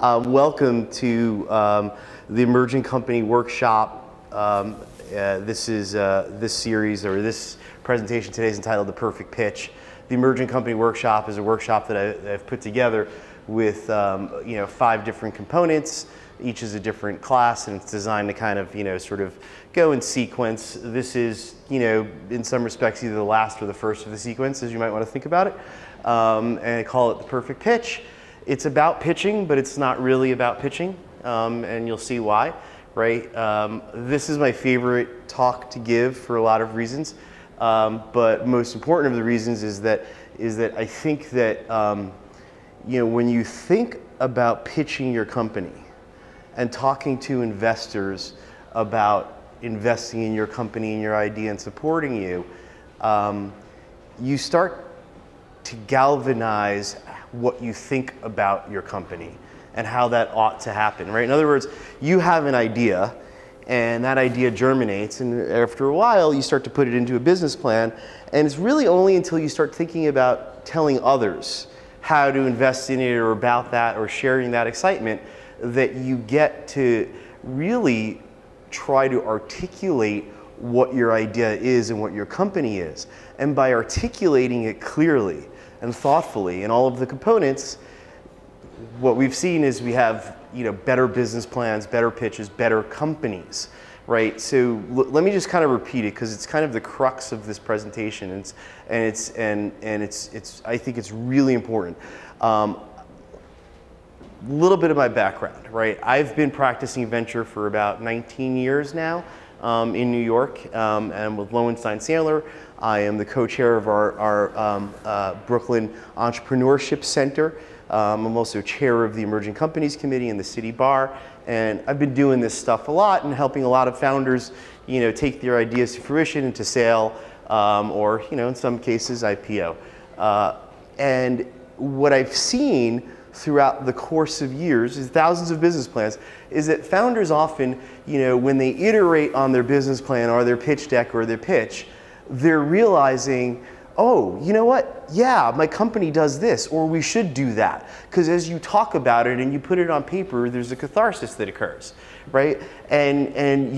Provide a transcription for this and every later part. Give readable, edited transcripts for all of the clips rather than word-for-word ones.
Welcome to the Emerging Company Workshop. This series, or this presentation today, is entitled The Perfect Pitch. The Emerging Company Workshop is a workshop that I've put together with 5 different components. Each is a different class, and it's designed to kind of sort of go in sequence. This is in some respects either the last or the first of the sequence, as you might want to think about it. And I call it The Perfect Pitch. It's about pitching, but it's not really about pitching, and you'll see why, right? This is my favorite talk to give for a lot of reasons, but most important of the reasons is that I think that when you think about pitching your company and talking to investors about investing in your company and your idea and supporting you, you start to galvanize what you think about your company and how that ought to happen, right? In other words, you have an idea and that idea germinates, and after a while you start to put it into a business plan, and it's really only until you start thinking about telling others how to invest in it or about that or sharing that excitement that you get to really try to articulate what your idea is and what your company is. And by articulating it clearly and thoughtfully in all of the components, what we've seen is we have better business plans, better pitches, better companies, right? So let me just kind of repeat it, because it's kind of the crux of this presentation, and I think it's really important. Little bit of my background, right? I've been practicing venture for about 19 years now in New York, and with Lowenstein Sandler. I am the co-chair of our Brooklyn Entrepreneurship Center. I'm also chair of the Emerging Companies Committee in the City Bar, and I've been doing this stuff a lot and helping a lot of founders, take their ideas to fruition and to sale, or in some cases IPO. And what I've seen throughout the course of years is thousands of business plans, is that founders often, when they iterate on their business plan or their pitch deck or their pitch, they're realizing, oh, you know what? Yeah, my company does this, or we should do that. Because as you talk about it and you put it on paper, there's a catharsis that occurs, right? And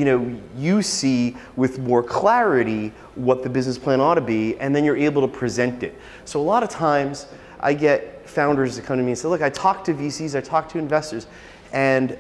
you see with more clarity what the business plan ought to be, and then you're able to present it. So a lot of times I get founders that come to me and say, look, I talked to VCs, I talked to investors, and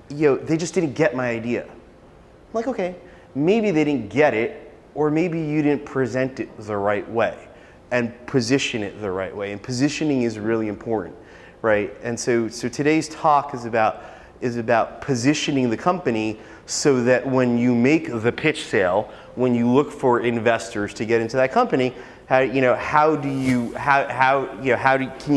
they just didn't get my idea. I'm like, okay, maybe they didn't get it, or maybe you didn't present it the right way and position it the right way. And positioning is really important, right? And so today's talk is about positioning the company so that when you make the pitch sale, when you look for investors to get into that company, can you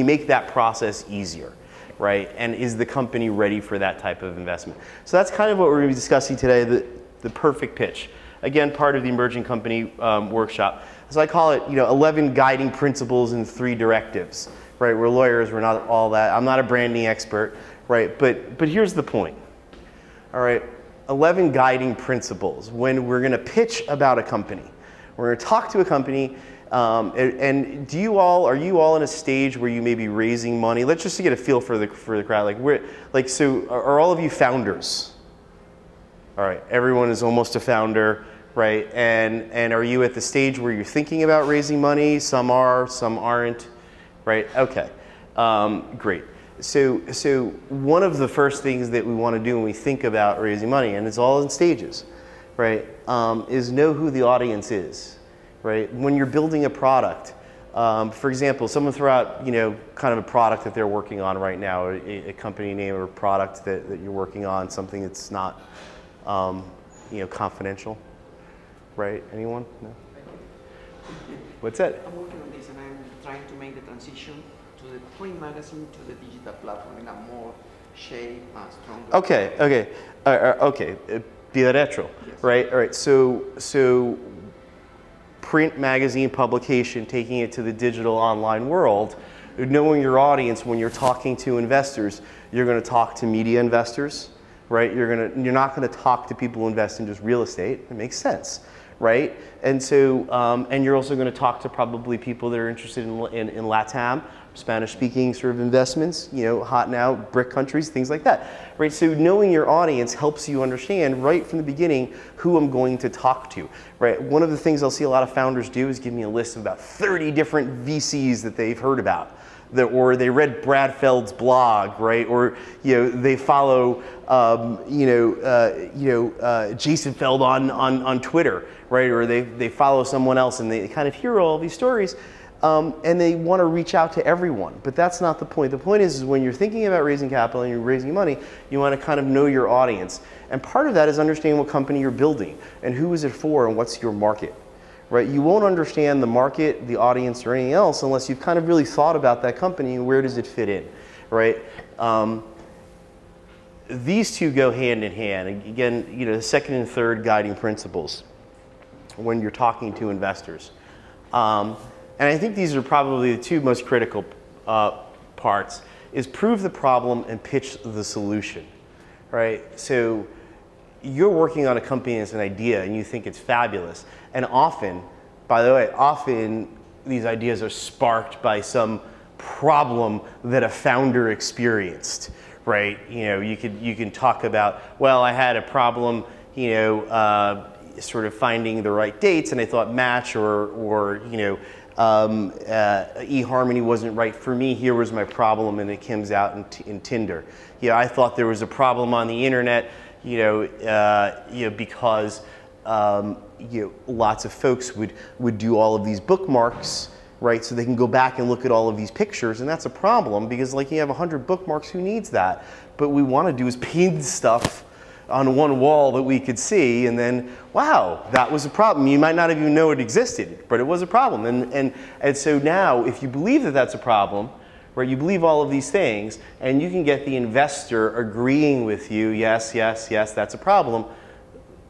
make that process easier, right? And is the company ready for that type of investment? So that's kind of what we're going to be discussing today, the perfect pitch. Again, part of the Emerging Company Workshop. So I call it 11 guiding principles and 3 directives, right? We're lawyers, we're not all that. I'm not a branding expert, right? But here's the point, all right? 11 guiding principles when we're going to pitch about a company. We're going to talk to a company, and are you all in a stage where you may be raising money? Let's just get a feel for the crowd. So are all of you founders? All right, everyone is almost a founder, right? And are you at the stage where you're thinking about raising money? Some are, some aren't, right? Okay, great. So one of the first things that we want to do when we think about raising money, and it's all in stages, right, is know who the audience is, right? When you're building a product, for example, someone throw out, kind of a product that they're working on right now, a company name or a product that you're working on, something that's not, confidential, right? Anyone? No? What's that? I'm working on this, and I'm trying to make the transition to the Twain magazine to the digital platform in a more shape, stronger. Okay. Bilateral, yes. Right? All right. So print magazine publication, taking it to the digital online world, knowing your audience when you're talking to investors, you're going to talk to media investors, right? You're not going to talk to people who invest in just real estate. It makes sense, right? And so, and you're also going to talk to probably people that are interested in LATAM, Spanish-speaking sort of investments, you know, hot now, BRIC countries, things like that, right? So knowing your audience helps you understand right from the beginning who I'm going to talk to, right? One of the things I'll see a lot of founders do is give me a list of about 30 different VCs that they've heard about. Or they read Brad Feld's blog, right? Or you know they follow Jason Feld on Twitter, right? Or they follow someone else and they kind of hear all these stories, and they want to reach out to everyone. But that's not the point. The point is when you're thinking about raising capital and you're raising money, you want to kind of know your audience, and part of that is understanding what company you're building and who is it for and what's your market. Right? You won't understand the market, the audience, or anything else unless you've kind of really thought about that company and where does it fit in, right? These two go hand in hand. Again, you know, the second and third guiding principles when you're talking to investors. And I think these are probably the two most critical parts, is prove the problem and pitch the solution, right? So you're working on a company as an idea and you think it's fabulous. And often, by the way, often these ideas are sparked by some problem that a founder experienced, right? You know, you can talk about, well, I had a problem, you know, sort of finding the right dates and I thought match or you know, eHarmony wasn't right for me, here was my problem, and it comes out in Tinder. You know, I thought there was a problem on the internet, you know, because lots of folks would do all of these bookmarks, right? So they can go back and look at all of these pictures, and that's a problem because like you have 100 bookmarks, who needs that? But what we want to do is pin stuff on one wall that we could see, and then, wow, that was a problem. You might not even know it existed, but it was a problem. And so now, if you believe that that's a problem, right, you believe all of these things, and you can get the investor agreeing with you, yes, yes, yes, that's a problem,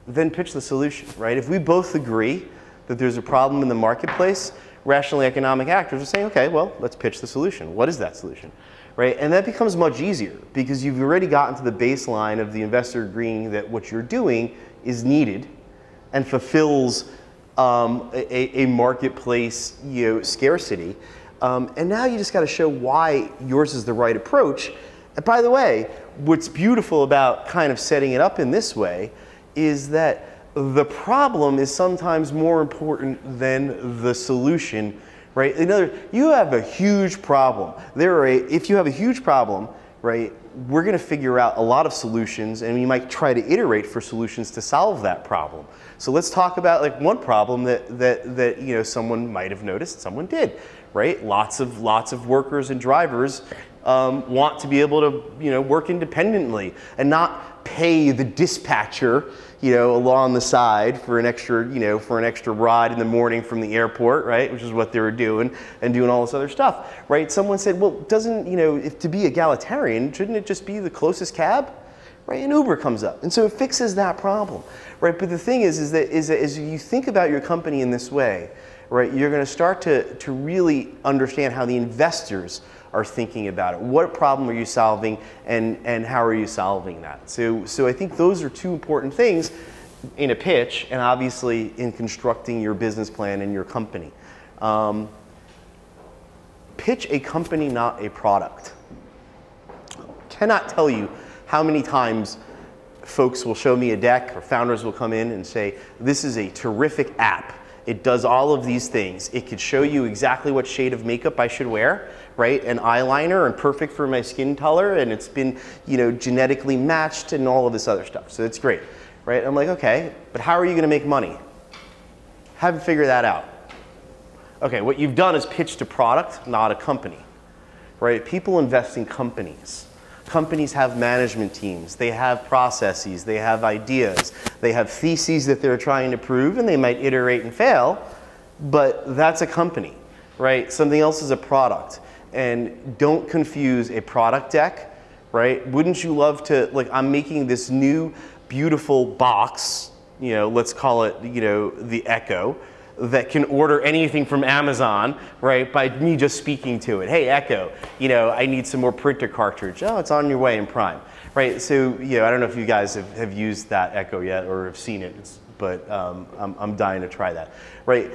then pitch the solution, right? If we both agree that there's a problem in the marketplace, rationally economic actors are saying, okay, well, let's pitch the solution. What is that solution, right? And that becomes much easier because you've already gotten to the baseline of the investor agreeing that what you're doing is needed and fulfills a marketplace, you know, scarcity. And now you just got to show why yours is the right approach. And by the way, what's beautiful about kind of setting it up in this way is that the problem is sometimes more important than the solution, right? In other words, you have a huge problem. If you have a huge problem, right, we're going to figure out a lot of solutions, and we might try to iterate for solutions to solve that problem. So let's talk about like one problem that you know someone might have noticed, someone did, right? Lots of workers and drivers want to be able to work independently and not pay the dispatcher along the side for an extra ride in the morning from the airport, right? Which is what they were doing and doing all this other stuff, right? Someone said, well, doesn't if to be egalitarian, shouldn't it just be the closest cab? Right, and Uber comes up, and so it fixes that problem, right? But the thing is that as you think about your company in this way, right, you're going to start to really understand how the investors are thinking about it. What problem are you solving, and how are you solving that? So I think those are two important things in a pitch, and obviously in constructing your business plan and your company. Pitch a company, not a product. Cannot tell you how many times folks will show me a deck, or founders will come in and say, this is a terrific app. It does all of these things. It could show you exactly what shade of makeup I should wear, right? An eyeliner, and perfect for my skin color, and it's been genetically matched and all of this other stuff. So it's great, right? I'm like, okay, but how are you going to make money? Haven't figured that out. Okay, what you've done is pitched a product, not a company, right? People invest in companies. Companies have management teams, they have processes, they have ideas, they have theses that they're trying to prove, and they might iterate and fail, but that's a company, right? Something else is a product. And don't confuse a product deck, right? Wouldn't you love to, like, I'm making this new beautiful box, let's call it, the Echo, that can order anything from Amazon, right, by me just speaking to it. Hey, Echo, I need some more printer cartridge. Oh, it's on your way in Prime, right? So, I don't know if you guys have used that Echo yet or have seen it, but I'm dying to try that, right?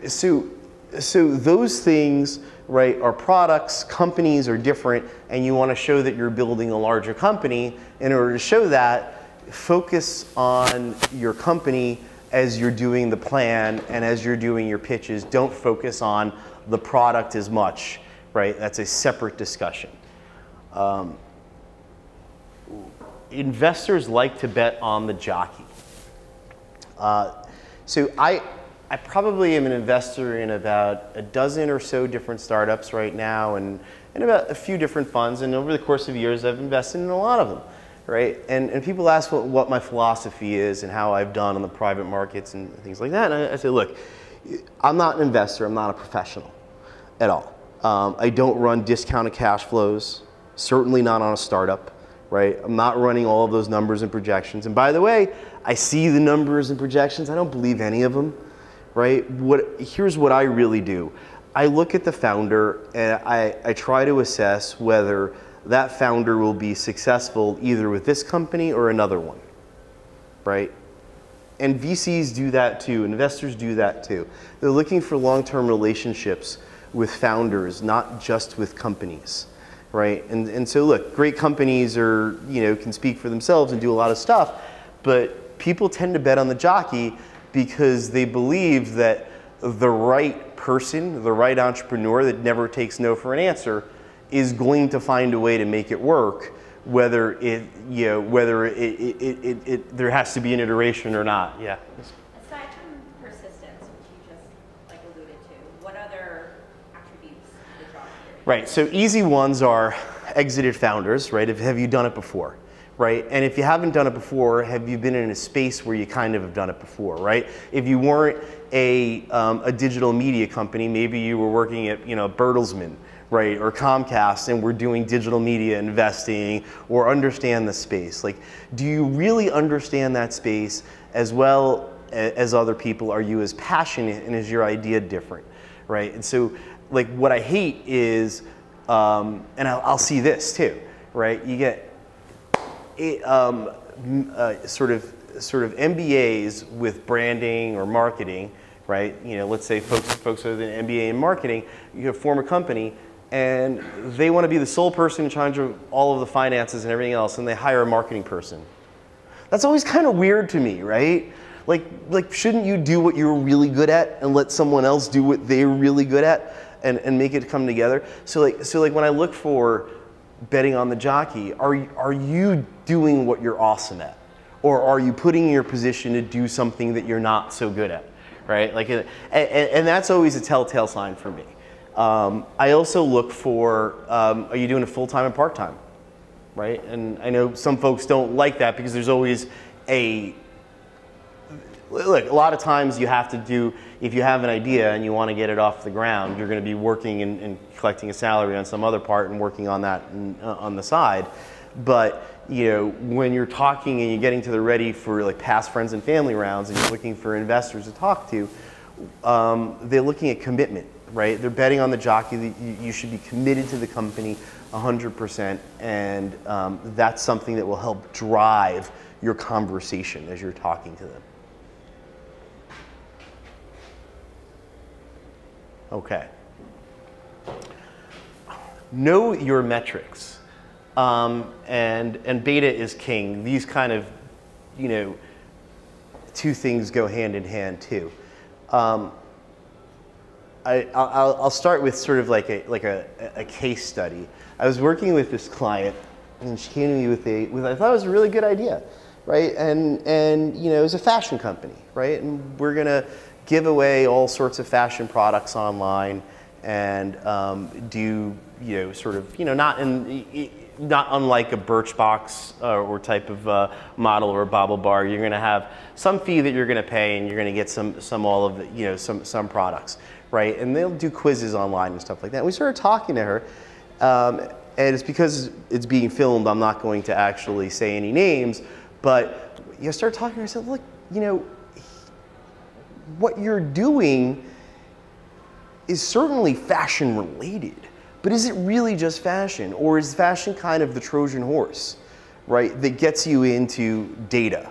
So those things, right, are products. Companies are different, and you want to show that you're building a larger company. In order to show that, focus on your company as you're doing the plan and as you're doing your pitches. Don't focus on the product as much, right? That's a separate discussion. Investors like to bet on the jockey. So I probably am an investor in about a dozen or so different startups right now, and about a few different funds. And over the course of years, I've invested in a lot of them, right? And people ask what my philosophy is and how I've done on the private markets and things like that. And I say, look, I'm not an investor. I'm not a professional at all. I don't run discounted cash flows, certainly not on a startup, right? I'm not running all of those numbers and projections. And by the way, I see the numbers and projections. I don't believe any of them, right? Here's what I really do. I look at the founder and I try to assess whether that founder will be successful either with this company or another one, right? And VCs do that too, investors do that too. They're looking for long-term relationships with founders, not just with companies, right? And so look, great companies are, can speak for themselves and do a lot of stuff, but people tend to bet on the jockey because they believe that the right person, the right entrepreneur that never takes no for an answer is going to find a way to make it work, whether there has to be an iteration or not. Yeah. Aside from persistence, which you just alluded to, what other attributes would draw you? Right. So easy ones are exited founders, right? Have you done it before? Right? And if you haven't done it before, have you been in a space where you kind of have done it before, right? If you weren't a digital media company, maybe you were working at, Bertelsmann, right, or Comcast, and we're doing digital media investing, or understand the space. Like, do you really understand that space as well as other people? Are you as passionate, and is your idea different, right? And so, like, what I hate is, and I'll see this too, right? You get sort of MBAs with branding or marketing, right? Let's say folks with an MBA in marketing, you form a company, and they want to be the sole person in charge of all of the finances and everything else, and they hire a marketing person. That's always kind of weird to me, right? Like shouldn't you do what you're really good at and let someone else do what they're really good at and make it come together? So like when I look for betting on the jockey, are you doing what you're awesome at? Or are you putting in your position to do something that you're not so good at, right? And that's always a telltale sign for me. I also look for, are you doing it full-time and part-time, right? And I know some folks don't like that because there's always look, a lot of times you have to do, if you have an idea and you want to get it off the ground, you're going to be working and collecting a salary on some other part and working on that on the side. But when you're talking and you're getting to the ready for past friends and family rounds and you're looking for investors to talk to, they're looking at commitment, right? They're betting on the jockey that you should be committed to the company 100%, and that's something that will help drive your conversation as you're talking to them. Okay. Know your metrics. And beta is king. These kind of, two things go hand in hand too. I'll start with sort of like a case study. I was working with this client, and she came to me with I thought it was a really good idea, right? And it was a fashion company, right? And we're gonna give away all sorts of fashion products online, and do sort of not unlike a Birchbox or type of model or a Bobble Bar. You're going to have some fee that you're going to pay, and you're going to get some products, right? And they'll do quizzes online and stuff like that. And we started talking to her, and it's because it's being filmed. I'm not going to actually say any names, but I started talking to her. I said, look, what you're doing is certainly fashion related, but is it really just fashion, or is fashion kind of the Trojan horse, right, that gets you into data,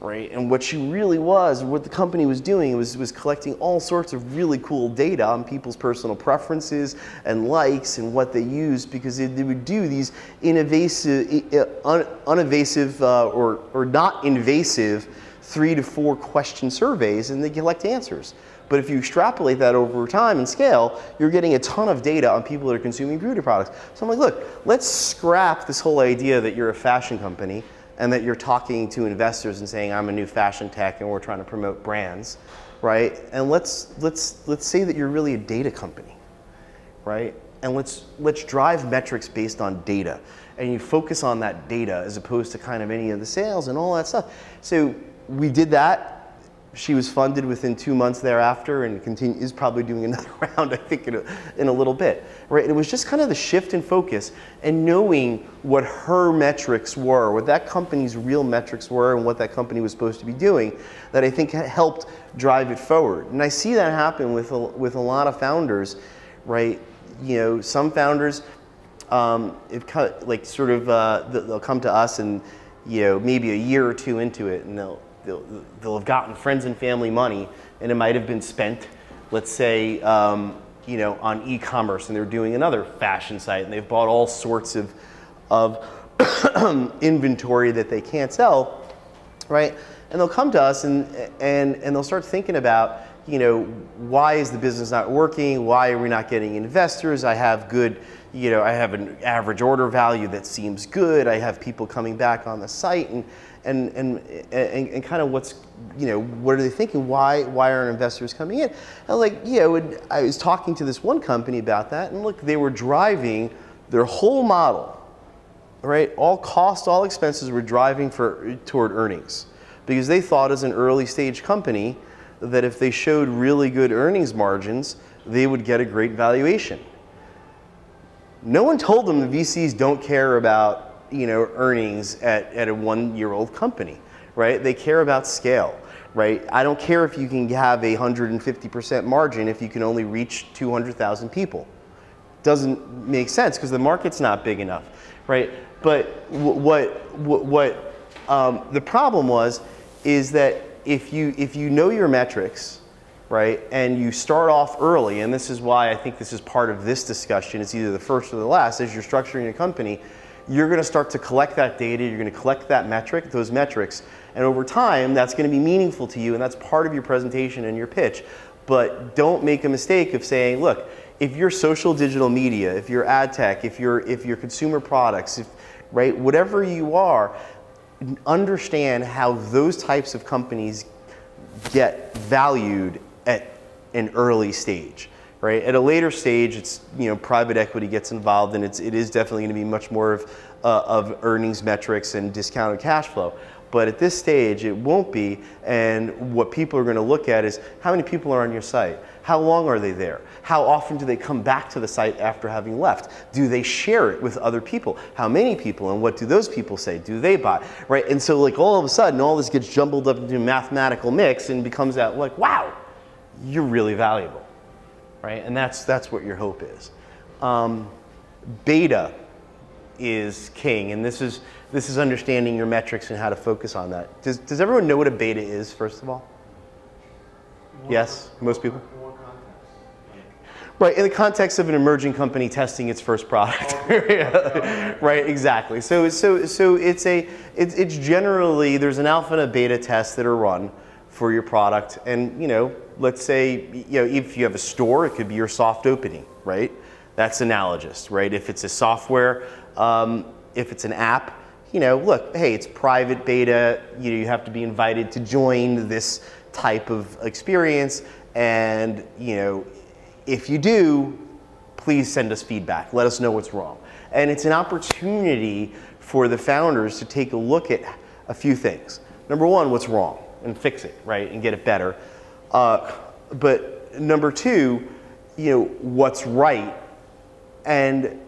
right? And what she really was, what the company was doing was collecting all sorts of really cool data on people's personal preferences and likes and what they use, because they would do these unevasive or not invasive 3 to 4 question surveys, and they collect answers. But if you extrapolate that over time and scale, you're getting a ton of data on people that are consuming beauty products. So I'm like, look, let's scrap this whole idea that you're a fashion company and that you're talking to investors and saying, I'm a new fashion tech and we're trying to promote brands, right? And let's say that you're really a data company, right? And let's drive metrics based on data. And you focus on that data as opposed to kind of any of the sales and all that stuff. So we did that. She was funded within 2 months thereafter, and is probably doing another round, I think, in a little bit. Right? And it was just kind of the shift in focus and knowing what her metrics were, what that company's real metrics were, and what that company was supposed to be doing, that I think helped drive it forward. And I see that happen with a lot of founders, right? You know, some founders, they'll come to us and, you know, maybe a year or two into it, and they'll have gotten friends and family money, and it might have been spent, let's say, you know, on e-commerce, and they're doing another fashion site, and they've bought all sorts of inventory that they can't sell, right? And they'll come to us and they'll start thinking about, you know, why is the business not working? Why are we not getting investors? I have good, you know, I have an average order value that seems good. I have people coming back on the site, and kind of what's, you know, what are they thinking? Why aren't investors coming in? And like, you know, I was talking to this one company about that, and look, they were driving their whole model, right? All costs, all expenses were driving toward earnings, because they thought as an early stage company that if they showed really good earnings margins, they would get a great valuation. No one told them the VCs don't care about, you know, earnings at a 1-year-old company, right? They care about scale, right? I don't care if you can have a 150% margin if you can only reach 200,000 people. Doesn't make sense because the market's not big enough, right? But the problem is that if you know your metrics, right, and you start off early, and this is why I think this is part of this discussion, it's either the first or the last, as you're structuring a company, you're going to start to collect that data, you're going to collect those metrics, and over time, that's going to be meaningful to you, and that's part of your presentation and your pitch. But don't make a mistake of saying, look, if you're social digital media, if you're ad tech, if you're consumer products, right, whatever you are, understand how those types of companies get valued at an early stage. Right? At a later stage, it's, you know, private equity gets involved, and it is definitely going to be much more of earnings metrics and discounted cash flow. But at this stage, it won't be. And what people are going to look at is how many people are on your site, how long are they there, how often do they come back to the site after having left, do they share it with other people, how many people, and what do those people say, do they buy, right? And so like all of a sudden, all this gets jumbled up into a mathematical mix and becomes that like, wow, you're really valuable. Right? And that's what your hope is. Beta is king, and this is understanding your metrics and how to focus on that. Does everyone know what a beta is, first of all? Yes? Most people? Right, in the context of an emerging company testing its first product. Right, exactly. So it's generally, there's an alpha and a beta test that are run for your product, and you know, let's say, you know, if you have a store, it could be your soft opening, right? That's analogous, right? If it's a software, if it's an app, you know, look, hey, it's private beta, you know, you have to be invited to join this type of experience, and you know, if you do, please send us feedback, let us know what's wrong. And it's an opportunity for the founders to take a look at a few things. Number one, what's wrong, and fix it, right, and get it better. But number two, you know, what's right, and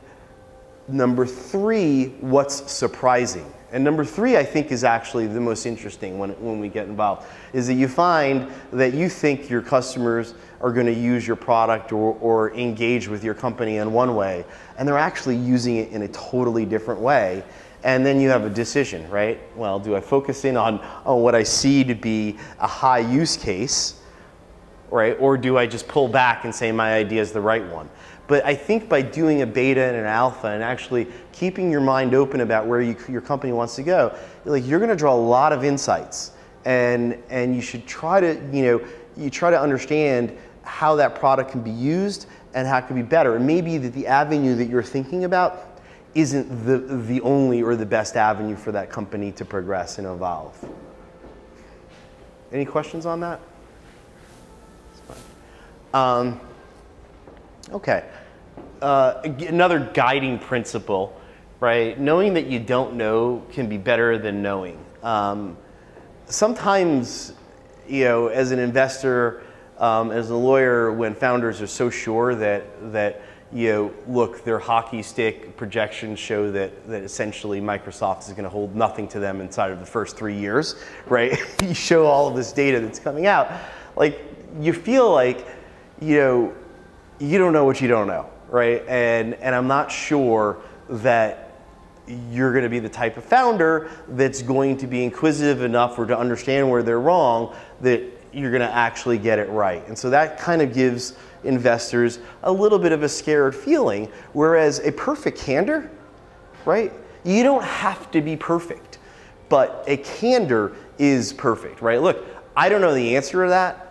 number three, what's surprising. And number three, I think, is actually the most interesting when we get involved, is that you find that you think your customers are going to use your product or engage with your company in one way, and they're actually using it in a totally different way. And then you have a decision, right? Well, do I focus in on what I see to be a high use case, right? Or do I just pull back and say my idea is the right one? But I think by doing a beta and an alpha and actually keeping your mind open about where your company wants to go, you're going to draw a lot of insights, and you should try to, you try to understand how that product can be used and how it can be better. And maybe that the avenue that you're thinking about isn't the only or the best avenue for that company to progress and evolve. Any questions on that? That's fine. Okay. Another guiding principle, right? Knowing that you don't know can be better than knowing. Sometimes, as an investor, as a lawyer, when founders are so sure that look, their hockey stick projections show that essentially Microsoft is going to hold nothing to them inside of the first 3 years, right? You show all of this data that's coming out, you feel like, you don't know what you don't know, right? And I'm not sure that you're going to be the type of founder that's going to be inquisitive enough or to understand where they're wrong that you're going to actually get it right. And so that kind of gives investors a little bit of a scared feeling, whereas a perfect candor, right? You don't have to be perfect, but a candor is perfect, right? Look, I don't know the answer to that.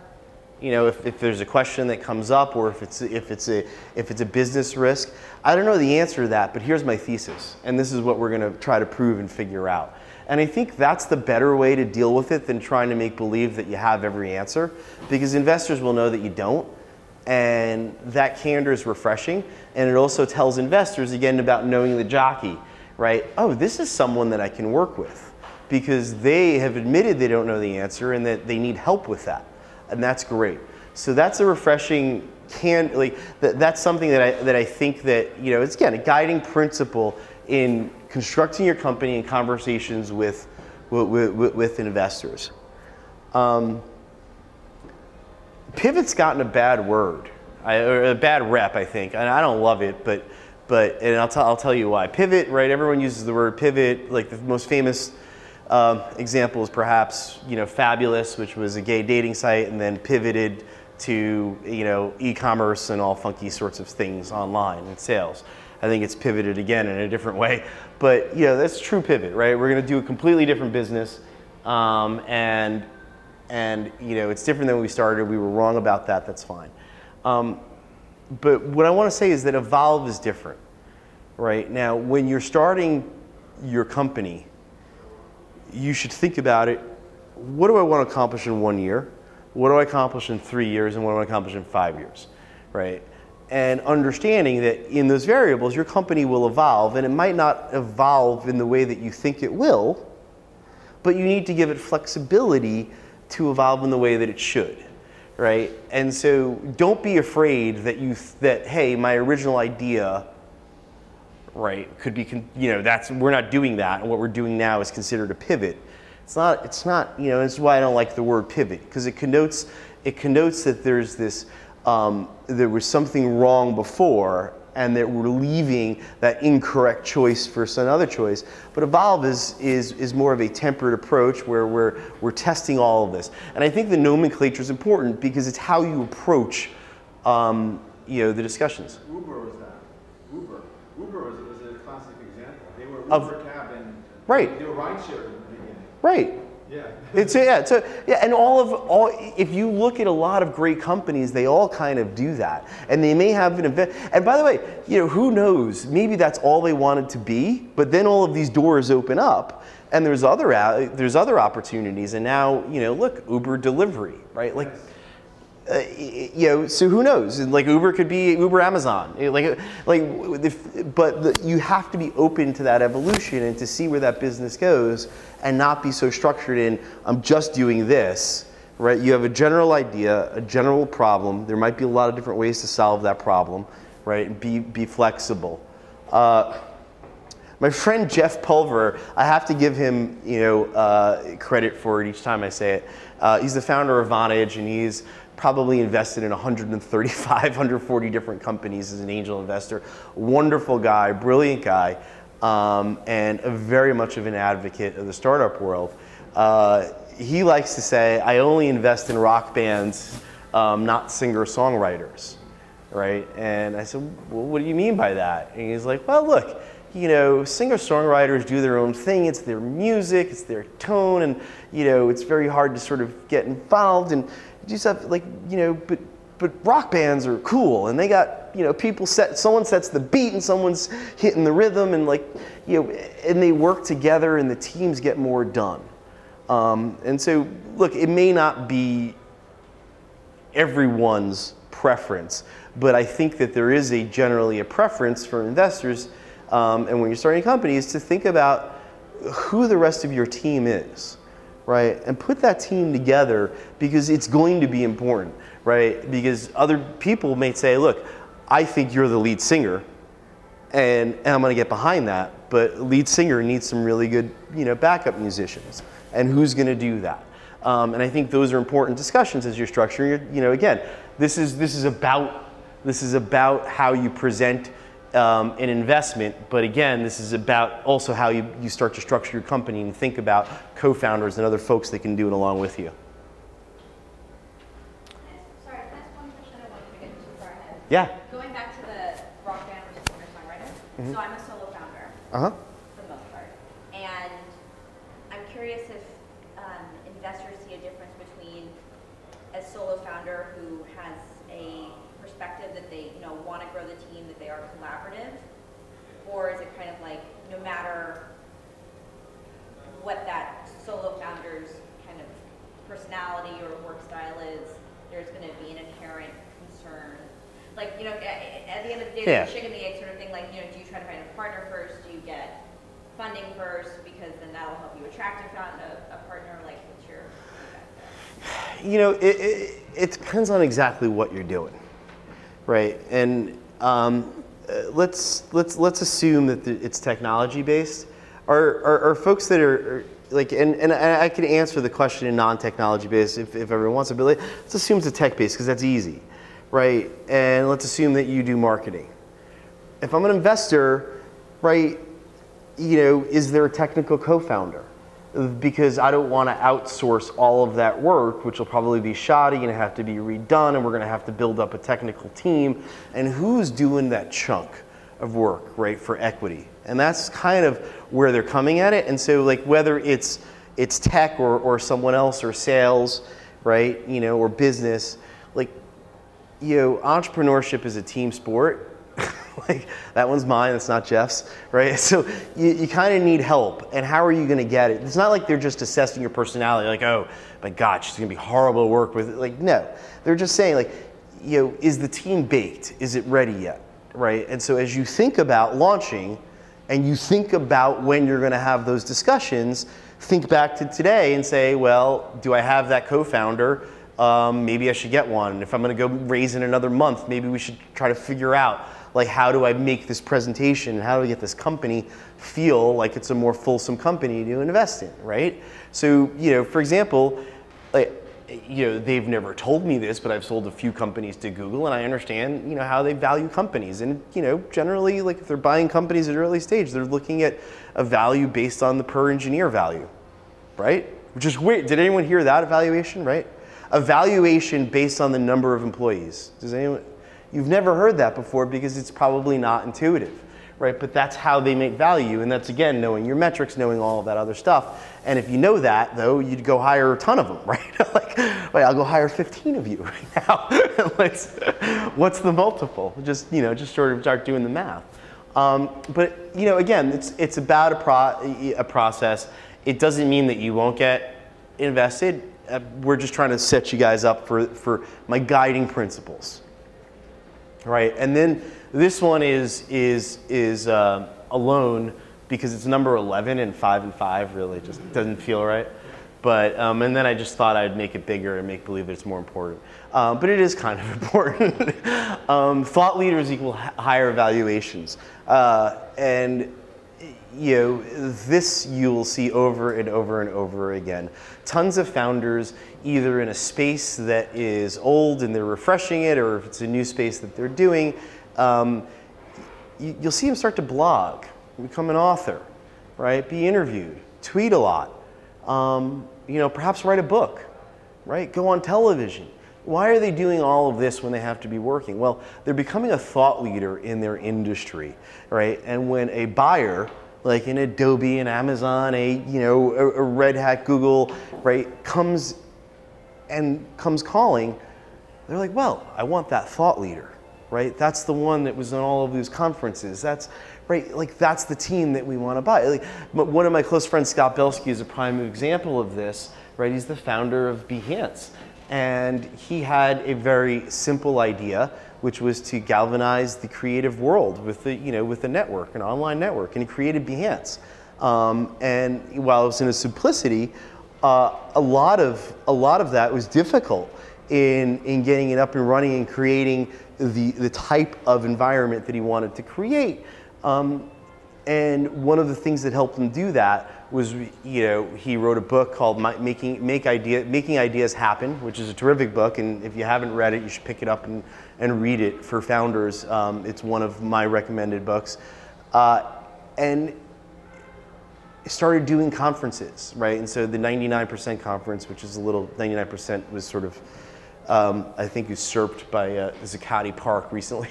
If there's a question that comes up, or if it's a business risk, I don't know the answer to that, but here's my thesis, and this is what we're going to try to prove and figure out. And I think that's the better way to deal with it than trying to make believe that you have every answer, because investors will know that you don't, and that candor is refreshing, and it also tells investors, again, about knowing the jockey, right? Oh, this is someone that I can work with, because they have admitted they don't know the answer and that they need help with that. And that's great. So that's a refreshing, that's something that I think that, it's again a guiding principle in constructing your company and conversations with investors. Pivot's gotten a bad word, or a bad rep, I think, and I don't love it, but and I'll tell you why. Pivot, right? Everyone uses the word pivot. Like the most famous example is perhaps Fabulous, which was a gay dating site, and then pivoted to e-commerce and all funky sorts of things online and sales. I think it's pivoted again in a different way, but that's true pivot, right? We're going to do a completely different business, and it's different than when we started. We were wrong about that. That's fine. But what I want to say is that evolve is different, right? Now, when you're starting your company, you should think about it. What do I want to accomplish in 1 year? What do I accomplish in 3 years? And what do I accomplish in 5 years, right? And understanding that in those variables, your company will evolve, and it might not evolve in the way that you think it will, but you need to give it flexibility to evolve in the way that it should, right? And so don't be afraid that hey, my original idea, right, could be, we're not doing that, and what we're doing now is considered a pivot. It's not, this is why I don't like the word pivot, because it connotes that there's this, there was something wrong before, and that we're leaving that incorrect choice for some other choice. But evolve is more of a tempered approach where we're testing all of this. And I think the nomenclature is important because it's how you approach the discussions. Uber was that. Uber was a classic example. They were Uber cab and right. They were rideshare in the beginning. Right. Yeah. And if you look at a lot of great companies, they all kind of do that, and they may have an event. And by the way, who knows? Maybe that's all they wanted to be, but then all of these doors open up, and there's other opportunities. And now, look, Uber delivery, right? Like, so who knows? Like Uber could be Uber Amazon. But you have to be open to that evolution and to see where that business goes, and not be so structured in I'm just doing this, right? You have a general idea, a general problem. There might be a lot of different ways to solve that problem, right? Be flexible. My friend Jeff Pulver, I have to give him credit for it each time I say it. He's the founder of Vonage, and he's probably invested in 135, 140 different companies as an angel investor. Wonderful guy, brilliant guy. and very much of an advocate of the startup world. He likes to say, I only invest in rock bands, not singer-songwriters, right? And I said, well, what do you mean by that? And he's like, well, look, you know, singer-songwriters do their own thing. It's their music, it's their tone, and, you know, it's very hard to sort of get involved. And you just have, like, you know, but rock bands are cool, and they got, you know, someone sets the beat and someone's hitting the rhythm, and, like, you know, and they work together and the teams get more done. And so, look, it may not be everyone's preference, but I think that there is generally a preference for investors, and when you're starting companies, to think about who the rest of your team is, right? And put that team together, because it's going to be important, right? Because other people may say, look, I think you're the lead singer, and I'm going to get behind that, but lead singer needs some really good, you know, backup musicians. And who's going to do that? And I think those are important discussions as you're structuring your, you know, again, this is about how you present an investment, but again, this is about also how you start to structure your company and think about co-founders and other folks that can do it along with you. Sorry, can I ask one question? I wanted to get too far ahead. Yeah. Going back to the rock band versus singer-songwriter. So I'm a solo founder. Uh-huh. For the most part. And I'm curious if investors see a difference between a solo founder who has a perspective that they, you know, want to grow the team, that they are collaborative, or is it kind of like no matter what that solo founder's kind of personality or work style is, there's going to be an inherent concern? Like, you know, at the end of the day, Yeah. the chicken and the egg sort of thing, like, you know, do you try to find a partner first? Do you get funding first, because then that'll help you attract a partner? Like, what's your feedback there? You know, it depends on exactly what you're doing, right? And let's assume that it's technology based. Are folks that are like, and I can answer the question in non-technology based if everyone wants to, but let's assume it's a tech based, because that's easy, right? And let's assume that you do marketing. If I'm an investor, right, you know, is there a technical co-founder? Because I don't want to outsource all of that work, which will probably be shoddy and have to be redone, and we're going to have to build up a technical team. And who's doing that chunk of work, right, for equity? And that's kind of where they're coming at it. And so, like, whether it's tech or someone else, or sales, right, you know, or business, like, you know, entrepreneurship is a team sport. Like, that one's mine, it's not Jeff's, right? So you kind of need help, and how are you going to get it? It's not like they're just assessing your personality, like, oh my God, she's going to be horrible to work with. Like, no, they're just saying, like, you know, is the team baked? Is it ready yet, right? And so as you think about launching, and you think about when you're going to have those discussions, think back to today and say, well, do I have that co-founder? Maybe I should get one. And if I'm going to go raise in another month, maybe we should try to figure out, like, how do I make this presentation? How do I get this company feel like it's a more fulsome company to invest in, right? So, you know, for example, like, you know, they've never told me this, but I've sold a few companies to Google, and I understand, you know, how they value companies. And, you know, generally, like, if they're buying companies at an early stage, they're looking at a value based on the per engineer value, right? Which is weird. Did anyone hear that evaluation, right? A valuation based on the number of employees. Does anyone? You've never heard that before, because it's probably not intuitive, right? But that's how they make value, and that's, again, knowing your metrics, knowing all of that other stuff. And if you know that, though, you'd go hire a ton of them, right? Like, wait, I'll go hire 15 of you right now. What's the multiple? Just, you know, just sort of start doing the math. But, you know, again, it's about a process. It doesn't mean that you won't get invested. We're just trying to set you guys up for my guiding principles. Right, and then this one is alone, because it's number 11, and 5 and 5 really just doesn't feel right. But and then I just thought I'd make it bigger and make believe that it's more important. But it is kind of important. Thought leaders equal higher valuations, and you know, this you will see over and over and over again. Tons of founders, either in a space that is old and they're refreshing it, or if it's a new space that they're doing, you'll see them start to blog, become an author, right? Be interviewed, tweet a lot, you know, perhaps write a book, right? Go on television. Why are they doing all of this when they have to be working? Well, they're becoming a thought leader in their industry, right? And when a buyer, like an Adobe, an Amazon, a Red Hat, Google, right, comes calling, they're like, well, I want that thought leader, right? That's the one that was in all of these conferences. That's right, like that's the team that we want to buy. Like, one of my close friends, Scott Belsky, is a prime example of this, right? He's the founder of Behance. And he had a very simple idea, which was to galvanize the creative world with a network, an online network, and he created Behance. And while it was in its simplicity, a lot of that was difficult in getting it up and running and creating the type of environment that he wanted to create. And one of the things that helped him do that was, he wrote a book called Making Ideas Happen, which is a terrific book. And if you haven't read it, you should pick it up and read it for founders. It's one of my recommended books. And started doing conferences, right? And so the 99% conference, which is 99% was sort of, I think usurped by Zuccotti Park recently,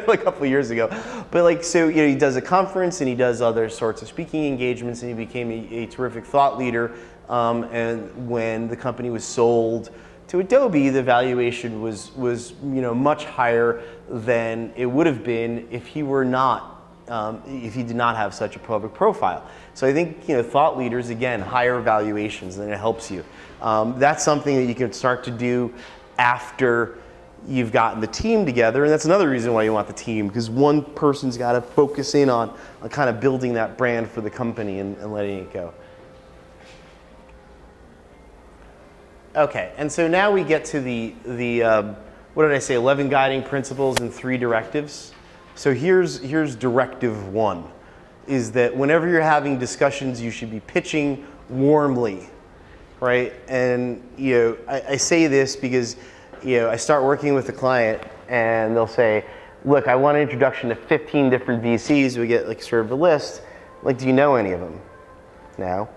like a couple of years ago. But like, so he does a conference and he does other sorts of speaking engagements, and he became a terrific thought leader. And when the company was sold to Adobe, the valuation was much higher than it would have been if he were not, if he did not have such a public profile. So I think thought leaders, again, higher valuations, and it helps you. That's something that you can start to do after you've gotten the team together, and that's another reason why you want the team, because one person's got to focus in on kind of building that brand for the company and letting it go. Okay, and so now we get to the what did I say, 11 guiding principles and 3 directives. So here's directive 1, is that whenever you're having discussions, you should be pitching warmly. Right, and I say this because I start working with a client and they'll say, look, I want an introduction to 15 different VCs. We get like sort of a list. Like, do you know any of them? No.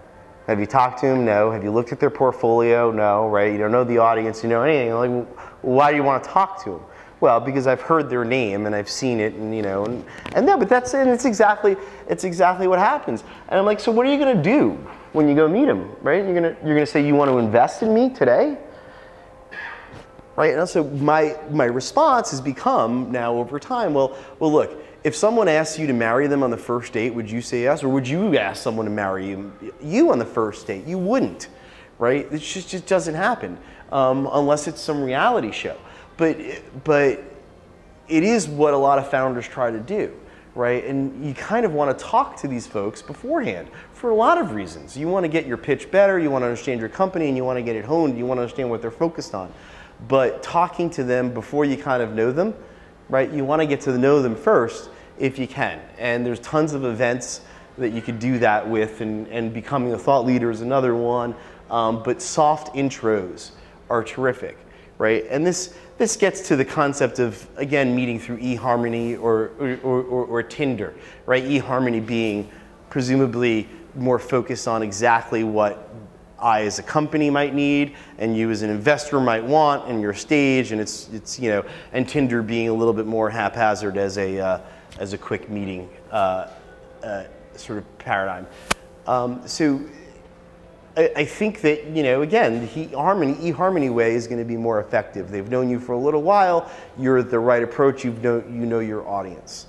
Have you talked to them? No. Have you looked at their portfolio? No. Right? You don't know the audience. You know anything? Like, well, why do you want to talk to them? Well, because I've heard their name and I've seen it, and no, but that's it. It's exactly what happens. And I'm like, so what are you going to do when you go meet them, right? You're gonna say you want to invest in me today, right? And so my response has become now over time, well, look, if someone asks you to marry them on the first date, would you say yes, or would you ask someone to marry you on the first date? You wouldn't, right? It just doesn't happen unless it's some reality show. But it is what a lot of founders try to do, right? And you kind of want to talk to these folks beforehand for a lot of reasons. You want to get your pitch better, you want to understand your company, and you want to get it honed, you want to understand what they're focused on. But talking to them before you kind of know them, right? You want to get to know them first if you can. And there's tons of events that you could do that with, and becoming a thought leader is another one. But soft intros are terrific, right? And this gets to the concept of, again, meeting through eHarmony or Tinder, right? eHarmony being presumably more focused on exactly what I as a company might need and you as an investor might want in your stage, and it's and Tinder being a little bit more haphazard as a quick meeting sort of paradigm. So I think that, again, the eHarmony way is going to be more effective. They've known you for a little while. You're the right approach. You know your audience.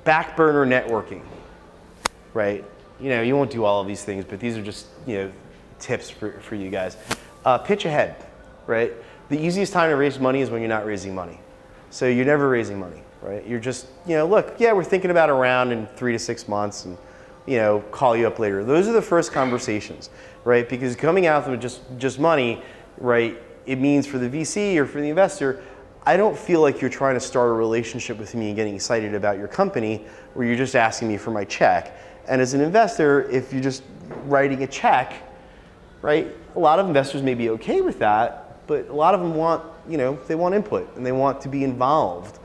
Back burner networking, right? You won't do all of these things, but these are just tips for you guys. Pitch ahead, right? The easiest time to raise money is when you're not raising money. So you're never raising money, right? You're just look, yeah, we're thinking about a round in 3 to 6 months, and call you up later. Those are the first conversations, right? Because coming out with just money, right, it means for the VC or for the investor, I don't feel like you're trying to start a relationship with me and getting excited about your company, where you're just asking me for my check. And as an investor, if you're just writing a check, right, a lot of investors may be okay with that, but a lot of them want, they want input and they want to be involved.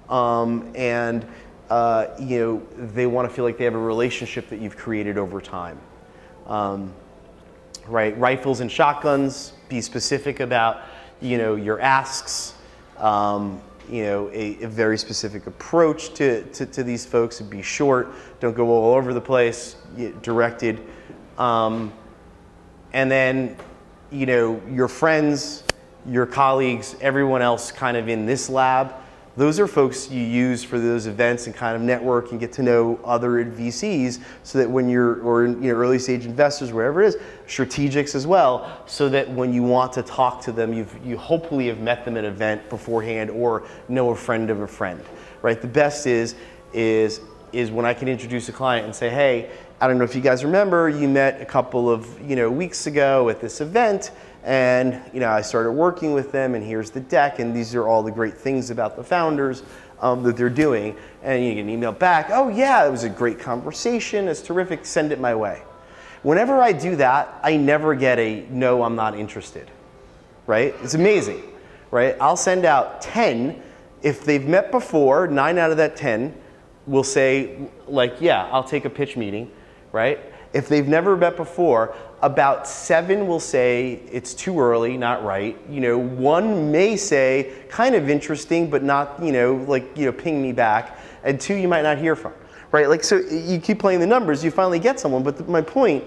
And you know, they want to feel like they have a relationship that you've created over time. Right, rifles and shotguns, be specific about, you know, your asks, you know, a very specific approach to these folks, and be short, don't go all over the place, directed. And then, you know, your friends, your colleagues, everyone else kind of in this lab, those are folks you use for those events and kind of network and get to know other VCs, so that when you're, or you know, early stage investors, wherever it is, strategics as well, so that when you want to talk to them, you hopefully have met them at an event beforehand or know a friend of a friend, right? The best is when I can introduce a client and say, hey, I don't know if you guys remember, you met a couple of, you know, weeks ago at this event, and you know, I started working with them, and here's the deck, and these are all the great things about the founders that they're doing. And you get an email back, oh yeah, it was a great conversation, it's terrific, send it my way. Whenever I do that, I never get a no, I'm not interested, right? It's amazing, right? I'll send out 10. If they've met before, 9 out of that 10 will say, like, yeah, I'll take a pitch meeting, right? If they've never met before, about 7 will say it's too early, not right. You know, 1 may say kind of interesting, but not, you know, like, you know, ping me back. And 2 you might not hear from, right? Like, so you keep playing the numbers, you finally get someone. But my point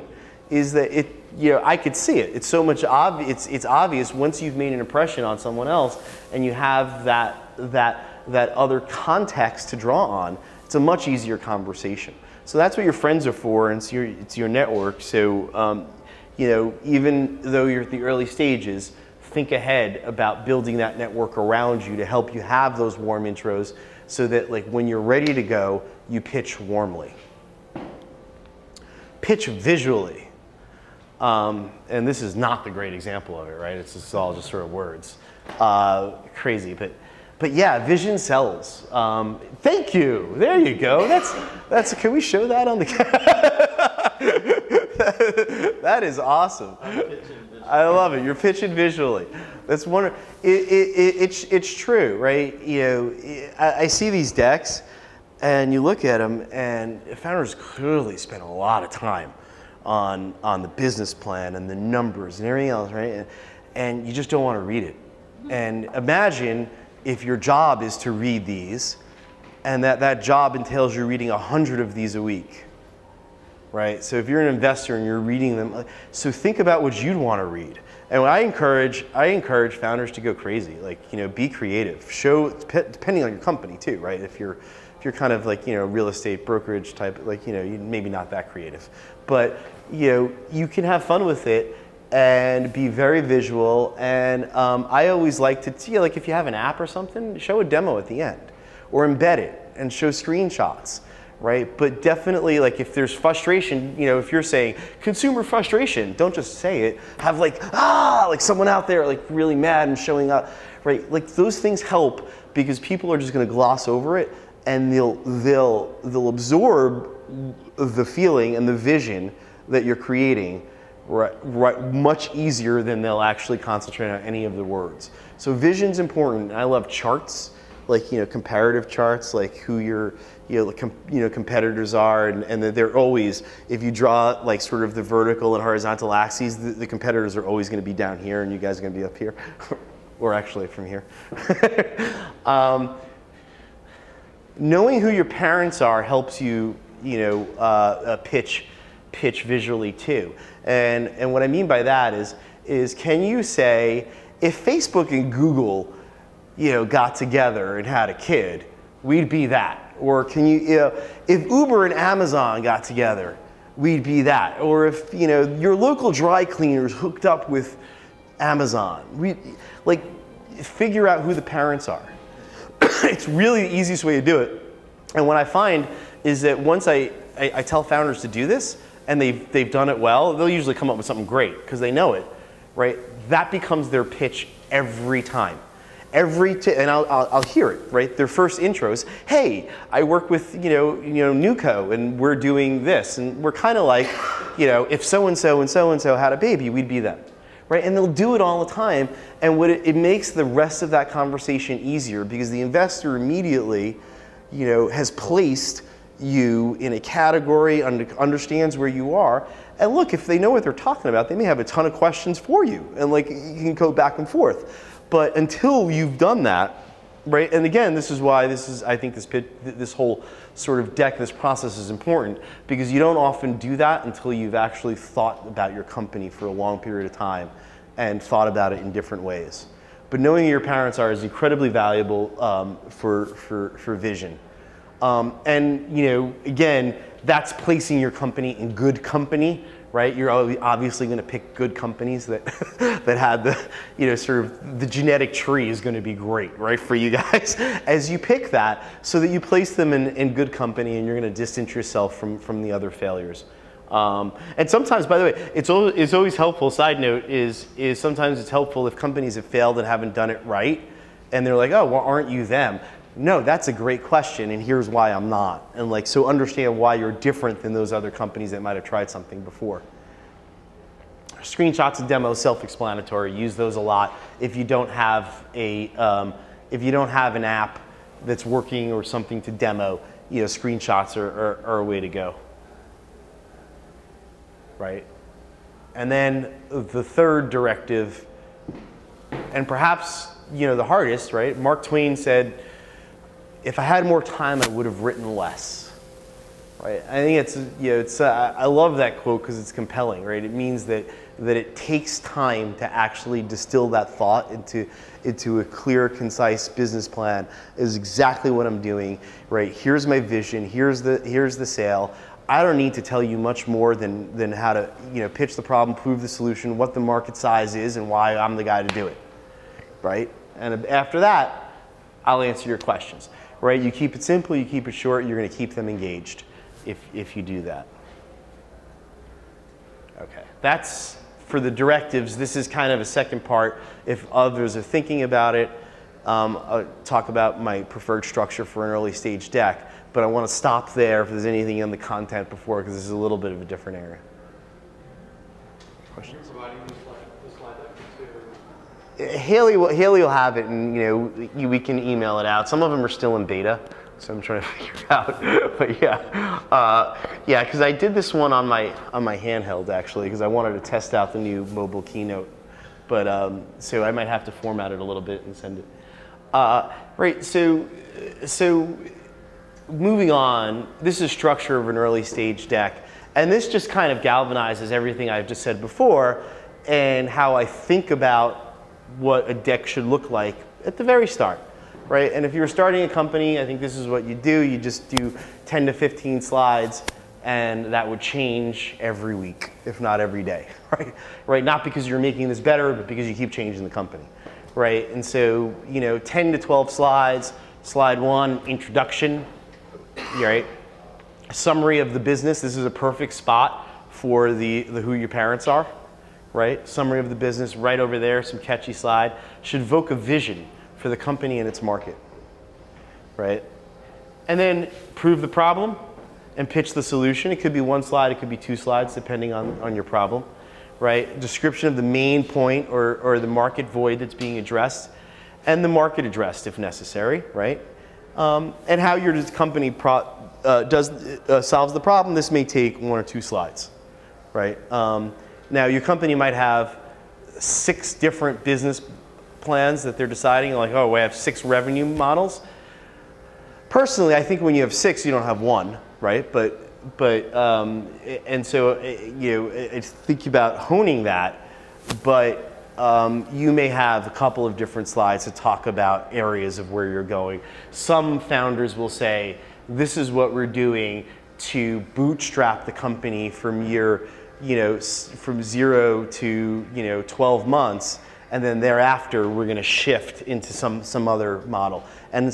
is that it, you know, I could see it. It's so much obvious. It's obvious once you've made an impression on someone else, and you have that other context to draw on. It's a much easier conversation. So that's what your friends are for, and it's your network. So, you know, even though you're at the early stages, think ahead about building that network around you to help you have those warm intros, so that like when you're ready to go, you pitch warmly. Pitch visually. And this is not the great example of it, right? It's all just sort of words. Crazy, but yeah, vision sells. Thank you. There you go. That's. Can we show that on the camera? That is awesome. I love it. You're pitching visually. That's wonderful. It's true, right? You know, I see these decks, and you look at them, and founders clearly spend a lot of time on the business plan and the numbers and everything else, right? And you just don't want to read it. And imagine if your job is to read these, and that job entails you reading 100 of these a week, right? So if you're an investor and you're reading them, so think about what you'd want to read. And I encourage founders to go crazy, like, you know, be creative. Show, depending on your company too, right? If you're kind of like, you know, real estate brokerage type, like, you know, maybe not that creative, but you know, you can have fun with it and be very visual. And I always like to see, like, if you have an app or something, show a demo at the end, or embed it and show screenshots, right? But definitely, like, if there's frustration, you know, if you're saying consumer frustration, don't just say it. Have like, like someone out there like really mad and showing up, right? Like, those things help, because people are just going to gloss over it, and they'll absorb the feeling and the vision that you're creating right, much easier than they'll actually concentrate on any of the words. So vision's important. I love charts, like, you know, comparative charts, like who your competitors are, and they're always, if you draw like sort of the vertical and horizontal axes, the competitors are always going to be down here, and you guys are going to be up here, or actually from here. Knowing who your parents are helps you, you know, pitch visually too. And what I mean by that is can you say, if Facebook and Google, you know, got together and had a kid, we'd be that? Or can you know, if Uber and Amazon got together, we'd be that? Or if, you know, your local dry cleaners hooked up with Amazon, like, figure out who the parents are. It's really the easiest way to do it. And what I find is that once I tell founders to do this, and they've done it well, they'll usually come up with something great because they know it, right? That becomes their pitch every time. And I'll hear it, right? Their first intros, hey, I work with, you know, Nuco, and we're doing this, and we're kind of like, you know, if so-and-so and so-and-so had a baby, we'd be them, right? And they'll do it all the time, and it makes the rest of that conversation easier, because the investor immediately, has placed you in a category, understands where you are. And look, if they know what they're talking about, they may have a ton of questions for you, and like you can go back and forth. But until you've done that, right? And again, this is why I think this whole sort of deck, this process is important, because you don't often do that until you've actually thought about your company for a long period of time and thought about it in different ways. But knowing who your parents are is incredibly valuable for vision. And again, that's placing your company in good company, right? You're obviously going to pick good companies that that had the sort of the genetic tree is going to be great, right, for you guys as you pick that, so that you place them in good company, and you're going to distance yourself from the other failures. And sometimes, by the way, it's always helpful. Side note is sometimes it's helpful if companies have failed and haven't done it right, and they're like, oh, well, aren't you them? No, that's a great question, and here's why I'm not. And like, so understand why you're different than those other companies that might have tried something before. Screenshots and demos, self-explanatory. Use those a lot. If you don't have an app that's working or something to demo, screenshots are a way to go. Right? And then the third directive, and perhaps the hardest, right? Mark Twain said, if I had more time, I would have written less. Right? I think I love that quote because it's compelling, right? It means that it takes time to actually distill that thought into a clear, concise business plan. Is exactly what I'm doing, right? Here's my vision. Here's the sale. I don't need to tell you much more than how to pitch the problem, prove the solution, what the market size is, and why I'm the guy to do it, right? And after that, I'll answer your questions. Right? You keep it simple, you keep it short, you're going to keep them engaged if you do that. Okay, that's for the directives. This is kind of a second part. If others are thinking about it, I'll talk about my preferred structure for an early stage deck, but I want to stop there if there's anything in the content before, because this is a little bit of a different area. Questions? Haley will have it, and we can email it out. Some of them are still in beta, so I'm trying to figure it out. But yeah, because I did this one on my handheld actually, because I wanted to test out the new mobile keynote. But so I might have to format it a little bit and send it. Right. So moving on, this is structure of an early stage deck, and this just kind of galvanizes everything I've just said before, and how I think about what a deck should look like at the very start, right? And if you're starting a company, I think this is what you do. You just do 10 to 15 slides, and that would change every week, if not every day, right? Right? Not because you're making this better, but because you keep changing the company, right? And so, 10 to 12 slides. Slide 1, introduction, right? Summary of the business. This is a perfect spot for the who your parents are. Right? Summary of the business right over there, some catchy slide. Should evoke a vision for the company and its market, right? And then prove the problem and pitch the solution. It could be one slide, it could be 2 slides, depending on your problem, right? Description of the main point or the market void that's being addressed, and the market addressed if necessary, right? And how your company solves the problem. This may take 1 or 2 slides, right? Now, your company might have 6 different business plans that they're deciding, like, oh, we have 6 revenue models. Personally, I think when you have 6, you don't have 1, right? And so, think about honing that, but you may have a couple of different slides to talk about areas of where you're going. Some founders will say, this is what we're doing to bootstrap the company from from 0 to 12 months, and then thereafter we're going to shift into some other model. And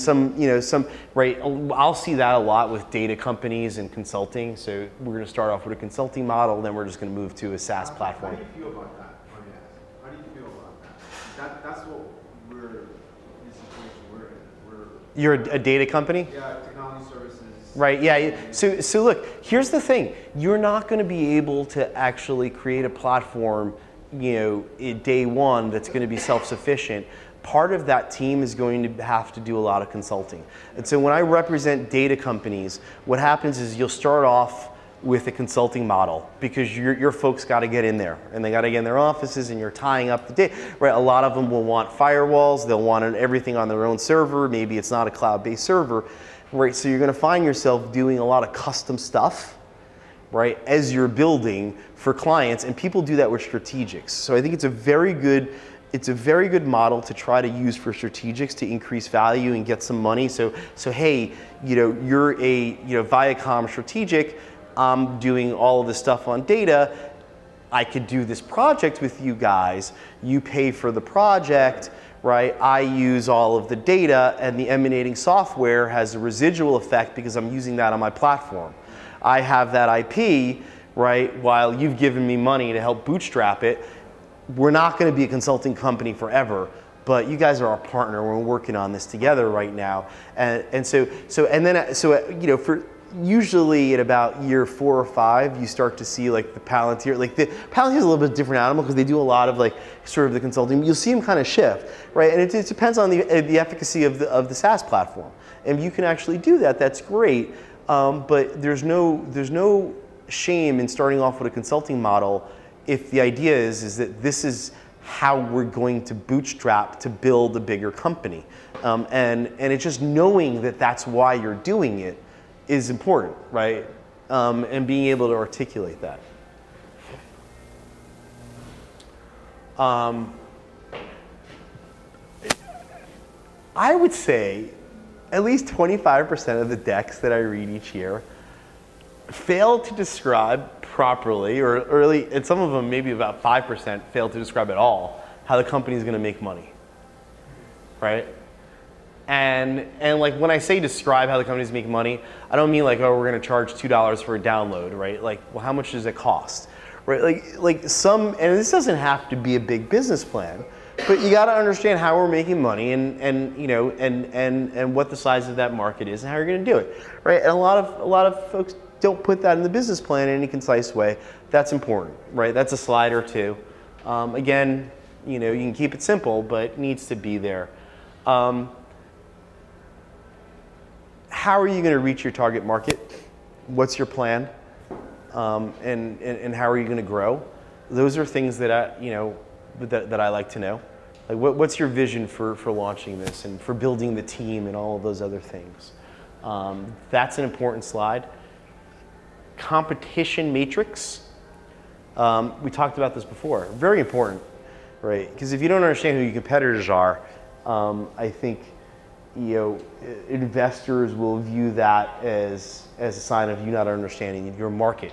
right, I'll see that a lot with data companies and consulting. So we're going to start off with a consulting model, then we're just going to move to a SaaS platform. How do you feel about that? How do you feel about that? That's what we're in the situation we're in. You're a data company? Yeah, technology services. Right, yeah. So look, here's the thing. You're not going to be able to actually create a platform, in day one that's going to be self-sufficient. part of that team is going to have to do a lot of consulting. And so when I represent data companies, what happens is you'll start off with a consulting model because your folks got to get in there and they got to get in their offices and you're tying up the data, right? A lot of them will want firewalls, they'll want everything on their own server, maybe it's not a cloud-based server, right? So you're going to find yourself doing a lot of custom stuff, right, as you're building for clients, and people do that with strategics. So I think it's a very good model to try to use for strategics to increase value and get some money. So hey, you're a Viacom strategic. I'm doing all of this stuff on data. I could do this project with you guys. You pay for the project, right? I use all of the data, and the emanating software has a residual effect because I'm using that on my platform. I have that IP, right? While you've given me money to help bootstrap it. We're not going to be a consulting company forever, but you guys are our partner. We're working on this together right now, so for usually at about year 4 or 5, you start to see like the Palantir. Like the Palantir is a little bit different animal because they do a lot of like sort of the consulting. You'll see them kind of shift, right? And it depends on the efficacy of the SaaS platform. And if you can actually do that, that's great. But there's no shame in starting off with a consulting model if the idea is that this is how we're going to bootstrap to build a bigger company. And it's just knowing that that's why you're doing it is important, right? And being able to articulate that. I would say at least 25% of the decks that I read each year fail to describe properly, and some of them, maybe about 5%, fail to describe at all how the company is going to make money, right? And like when I say describe how the companies make money, I don't mean like, oh, we're going to charge $2 for a download, right? Like, well, how much does it cost, right? Like some, and this doesn't have to be a big business plan, but you got to understand how we're making money and what the size of that market is and how you're going to do it, right? And a lot of folks don't put that in the business plan in any concise way. That's important, right? That's a slide or two. Again, you can keep it simple, but it needs to be there. How are you going to reach your target market? What's your plan? And how are you going to grow? Those are things that I like to know. Like what's your vision for launching this and for building the team and all of those other things? That's an important slide. Competition matrix. We talked about this before. Very important, right? Because if you don't understand who your competitors are, I think investors will view that as a sign of you not understanding your market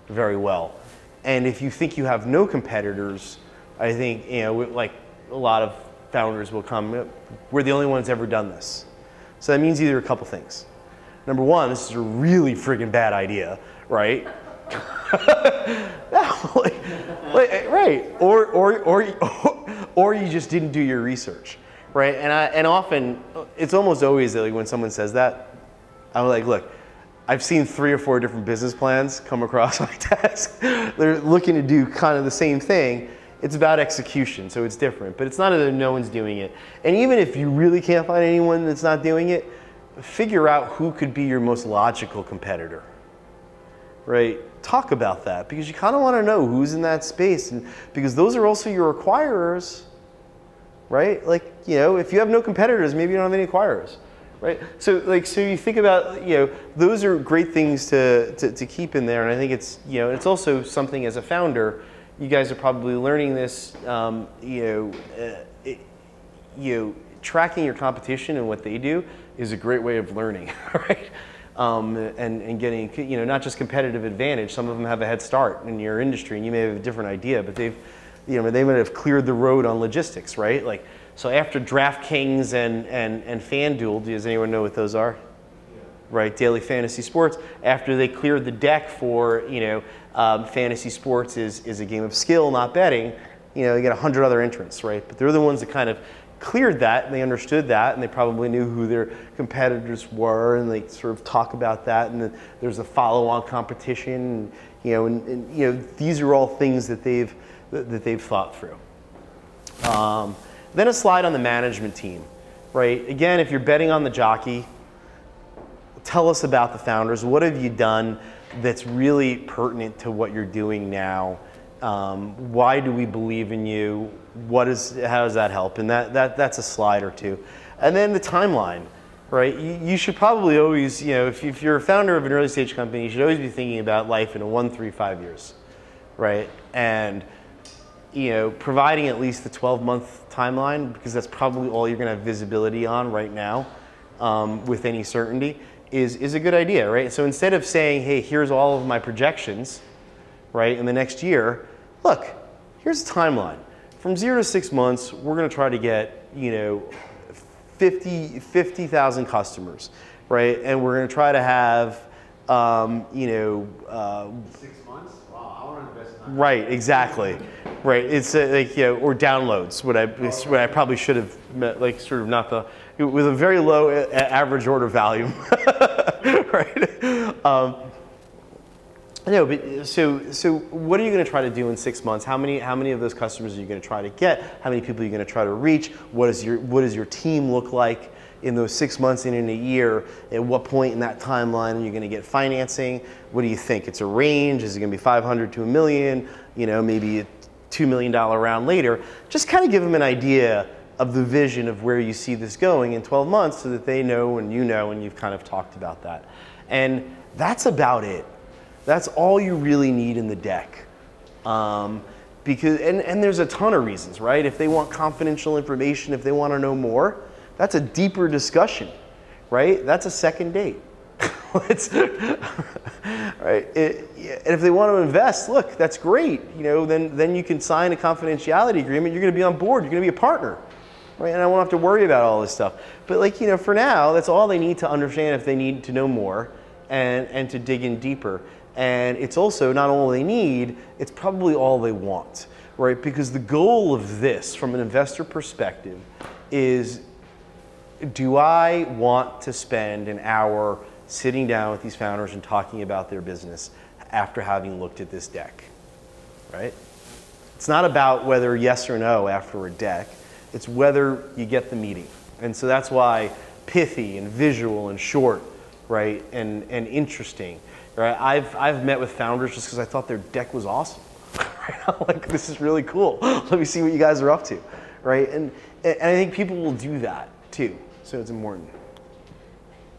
very well. And if you think you have no competitors, I think like a lot of founders will come, we're the only ones ever done this. So that means either a couple things. Number one, this is a really friggin' bad idea, right? Right. Or you just didn't do your research, right? And often it's almost always that, like, when someone says that, I'm like, look, I've seen 3 or 4 different business plans come across my desk. They're looking to do kind of the same thing. It's about execution, so it's different. But it's not that no one's doing it. And even if you really can't find anyone that's not doing it, figure out who could be your most logical competitor, right? Talk about that, because you kind of want to know who's in that space, and because those are also your acquirers, right? Like, if you have no competitors, maybe you don't have any acquirers, right? So you think about, those are great things to keep in there, and I think it's, it's also something as a founder, you guys are probably learning this, tracking your competition and what they do is a great way of learning, right? And getting, not just competitive advantage. Some of them have a head start in your industry, and you may have a different idea, but they might have cleared the road on logistics, right? Like, so after DraftKings and FanDuel, does anyone know what those are? Yeah. Right, daily fantasy sports. After they cleared the deck for, fantasy sports is a game of skill, not betting. You get 100 other entrants, right? But they're the ones that kind of cleared that, and they understood that, and they probably knew who their competitors were, and they sort of talk about that, and then there's a follow-on competition, and these are all things that they've thought through. Then a slide on the management team, right? Again, if you're betting on the jockey, tell us about the founders. What have you done that's really pertinent to what you're doing now? Why do we believe in you? How does that help? And that's a slide or two. And then the timeline, right? You should probably always, if you're a founder of an early stage company, you should always be thinking about life in 1, 3, 5 years, right? And providing at least the 12-month timeline, because that's probably all you're going to have visibility on right now with any certainty, is a good idea, right? So instead of saying, hey, here's all of my projections, right, in the next year, look, here's a timeline. From 0 to 6 months, we're going to try to get 50,000 customers, right? And we're going to try to have 6 months? Wow, I want to invest in that. Right, exactly. Right, it's or downloads. What I probably should have met, with a very low average order value, right? So what are you going to try to do in 6 months? How many of those customers are you going to try to get? How many people are you going to try to reach? What does your team look like in those 6 months and in a year? At what point in that timeline are you going to get financing? What do you think? It's a range. Is it going to be 500 to $1 million? Maybe a $2 million round later. Just kind of give them an idea of the vision of where you see this going in 12 months, so that they know and and you've kind of talked about that. And that's about it. That's all you really need in the deck. Because there's a ton of reasons, right? If they want confidential information, if they want to know more, that's a deeper discussion, right? That's a second date. Right? And if they want to invest, look, that's great. Then you can sign a confidentiality agreement. You're going to be on board. You're going to be a partner, right? And I won't have to worry about all this stuff. But for now, that's all they need to understand if they need to know more and to dig in deeper. And it's also not all they need, it's probably all they want, right? Because the goal of this, from an investor perspective, is, do I want to spend an hour sitting down with these founders and talking about their business after having looked at this deck, right? It's not about whether yes or no after a deck, it's whether you get the meeting. And so that's why pithy and visual and short, right, and interesting. Right? I've met with founders just because I thought their deck was awesome. Right? I'm like, this is really cool. Let me see what you guys are up to, right? And I think people will do that too. So it's important.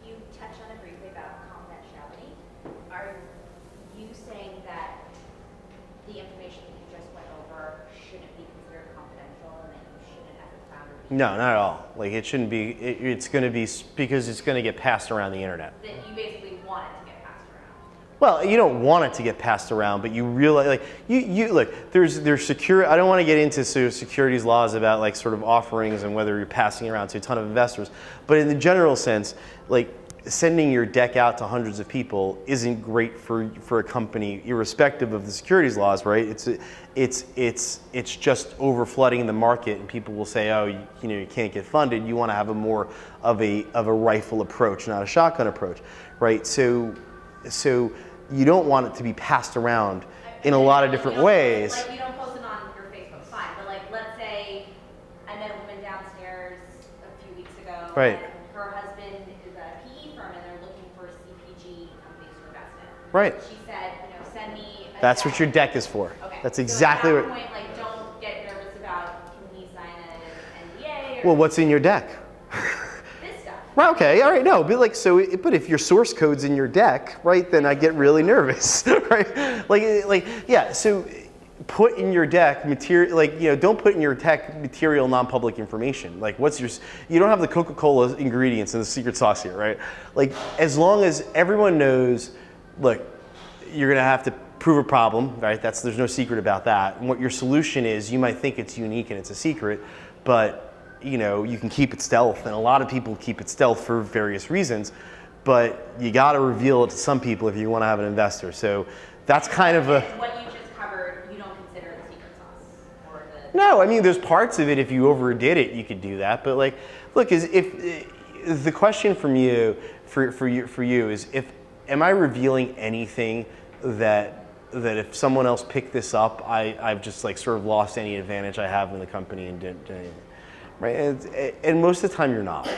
You touched on it briefly about confidentiality. Are you saying that the information that you just went over shouldn't be considered confidential, and that you shouldn't, as a founder, No, not at all. Like, it shouldn't be. It's going to be, because it's going to get passed around the internet. that you basically want it to get passed around? Well, you don't want it to get passed around, but you realize, like, you look, there's secure. I don't want to get into securities laws about like sort of offerings and whether you're passing around to a ton of investors, but in the general sense, like, sending your deck out to hundreds of people isn't great for a company, irrespective of the securities laws, right? It's just over flooding the market, and people will say, oh, you can't get funded. You want to have a more of a rifle approach, not a shotgun approach, right? So you don't want it to be passed around in a lot of different ways. Like, you don't post it on your Facebook, fine, but like, let's say I met a woman downstairs a few weeks ago. Right. And her husband is a PE firm, and they're looking for CPG companies to invest in. Right. She said, send me a That's deck. what your deck is for. Okay. That's So exactly at that what. point, like, don't get nervous about, can he sign an NDA? Well, what's in your deck? This stuff. Well, okay, all right, no, but like, but if your source code's in your deck, right, then I get really nervous, right? Yeah, so put in your deck material, like, don't put in your deck material non-public information. Like, you don't have the Coca-Cola ingredients and the secret sauce here, right? Like, as long as everyone knows, look, you're gonna have to prove a problem, right? There's no secret about that. And what your solution is, you might think it's unique and it's a secret, but you can keep it stealth, and a lot of people keep it stealth for various reasons, but you got to reveal it to some people if you want to have an investor. So that's kind of a. What you just covered, you don't consider the secret sauce, or the. No, I mean, there's parts of it. If you overdid it, you could do that. But like, look, if the question from you for you is, am I revealing anything that if someone else picked this up, I've just like sort of lost any advantage I have in the company and didn't. right? And most of the time you're not,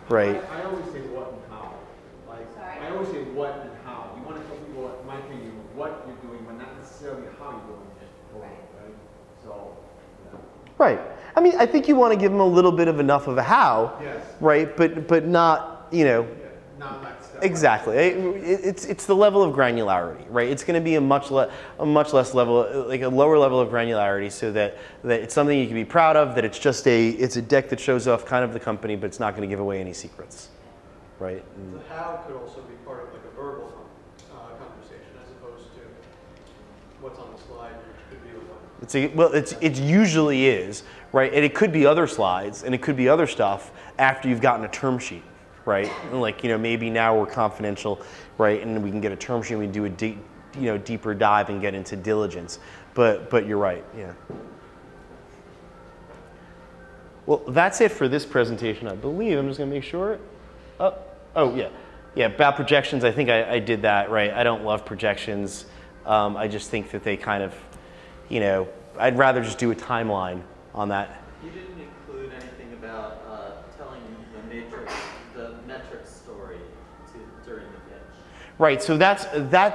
right? I always say what and how. Like, Sorry? I always say what and how. You want to tell people, in my opinion, what you're doing, but not necessarily how you're doing it. Right? So, yeah. Right. I mean, I think you want to give them a little bit of enough of a how, Yes. right? But not, you know. Yeah. Not like step Exactly. It's the level of granularity, right? It's going to be a much less level, like a lower level of granularity, so that it's something you can be proud of. That it's just it's a deck that shows off kind of the company, but it's not going to give away any secrets, right? The how could also be part of like a verbal conversation as opposed to what's on the slide, which could be the one. It usually is, right? And it could be other slides, and it could be other stuff after you've gotten a term sheet. Right, and like, you know, maybe now we're confidential, right, and we can get a term sheet, and we do a deeper dive and get into diligence. But you're right, yeah. Well, that's it for this presentation, I believe. I'm just gonna make sure. Oh yeah. About projections, I think I did that right. I don't love projections. I just think that they kind of, you know, I'd rather just do a timeline on that. You didn't include anything about telling the metric story during the pitch. Right. So that's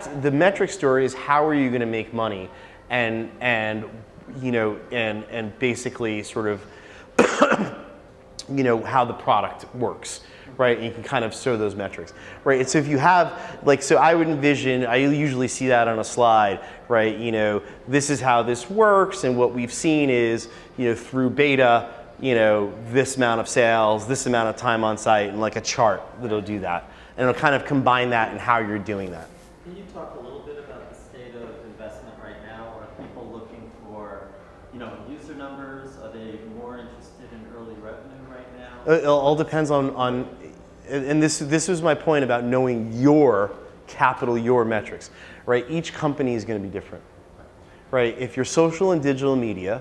the metric story is how are you going to make money, and you know, and basically sort of you know, how the product works. Right, and you can kind of show those metrics, right? And so if you have, like, so I would envision, I usually see that on a slide, right? You know, this is how this works, and what we've seen is, you know, through beta, you know, this amount of sales, this amount of time on site, and like a chart that'll do that, and it'll kind of combine that and how you're doing that. Can you talk a little bit about the state of investment right now? Are people looking for, you know, user numbers? Are they more interested in early revenue right now? It all depends on and this was my point about knowing your metrics, right? Each company is going to be different, right? If you're social and digital media,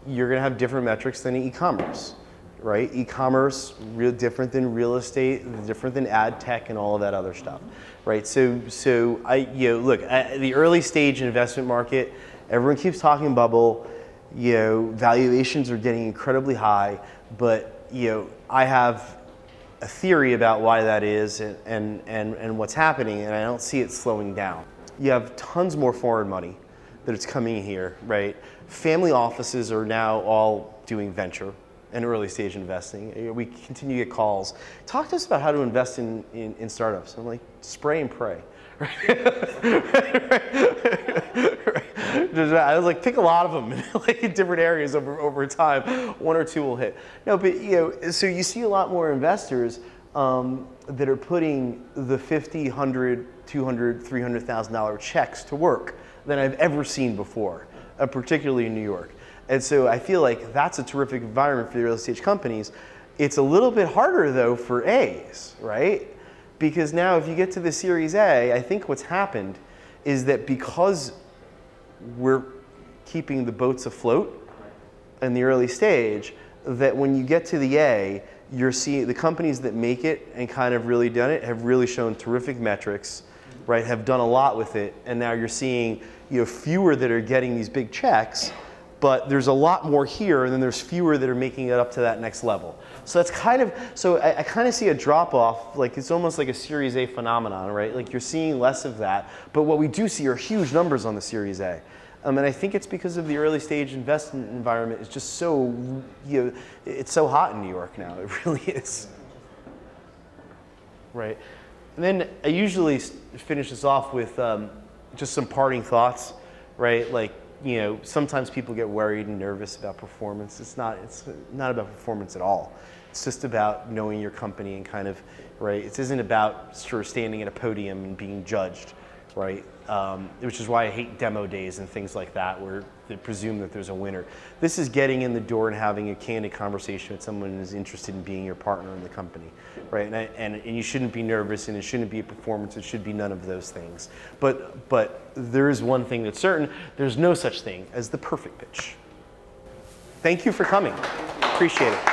you're going to have different metrics than e-commerce, right? E-commerce, real different than real estate, different than ad tech and all of that other stuff, right? So look, at the early stage investment market, everyone keeps talking bubble, you know, valuations are getting incredibly high, but you know, I have a theory about why that is and what's happening, and I don't see it slowing down. You have tons more foreign money that it's coming here, right? Family offices are now all doing venture and early stage investing. We continue to get calls. Talk to us about how to invest in startups. I'm like, spray and pray. I was like, pick a lot of them, like in different areas over time. One or two will hit. No, but you know, so you see a lot more investors that are putting the $50, $100, $200, $300,000 checks to work than I've ever seen before, particularly in New York. And so I feel like that's a terrific environment for the early stage companies. It's a little bit harder though for A's, right? Because now if you get to the Series A, I think what's happened is that because we're keeping the boats afloat in the early stage, that when you get to the A, you're seeing the companies that make it and kind of really done it have really shown terrific metrics, right? Have done a lot with it, and now you're seeing, you know, fewer that are getting these big checks, but there's a lot more here, and then there's fewer that are making it up to that next level. So that's kind of, so I kind of see a drop off, like it's almost like a Series A phenomenon, right? Like you're seeing less of that, but what we do see are huge numbers on the Series A. And I think it's because of the early stage investment environment is just so, you know, it's so hot in New York now, it really is. Right. And then I usually finish this off with just some parting thoughts, right? Like, you know, sometimes people get worried and nervous about performance. It's not about performance at all. It's just about knowing your company and kind of, right? It isn't about sort of standing at a podium and being judged, right? Which is why I hate demo days and things like that, where they presume that there's a winner. This is getting in the door and having a candid conversation with someone who's interested in being your partner in the company, right? And you shouldn't be nervous, and it shouldn't be a performance. It should be none of those things. But there is one thing that's certain: there's no such thing as the perfect pitch. Thank you for coming. Appreciate it.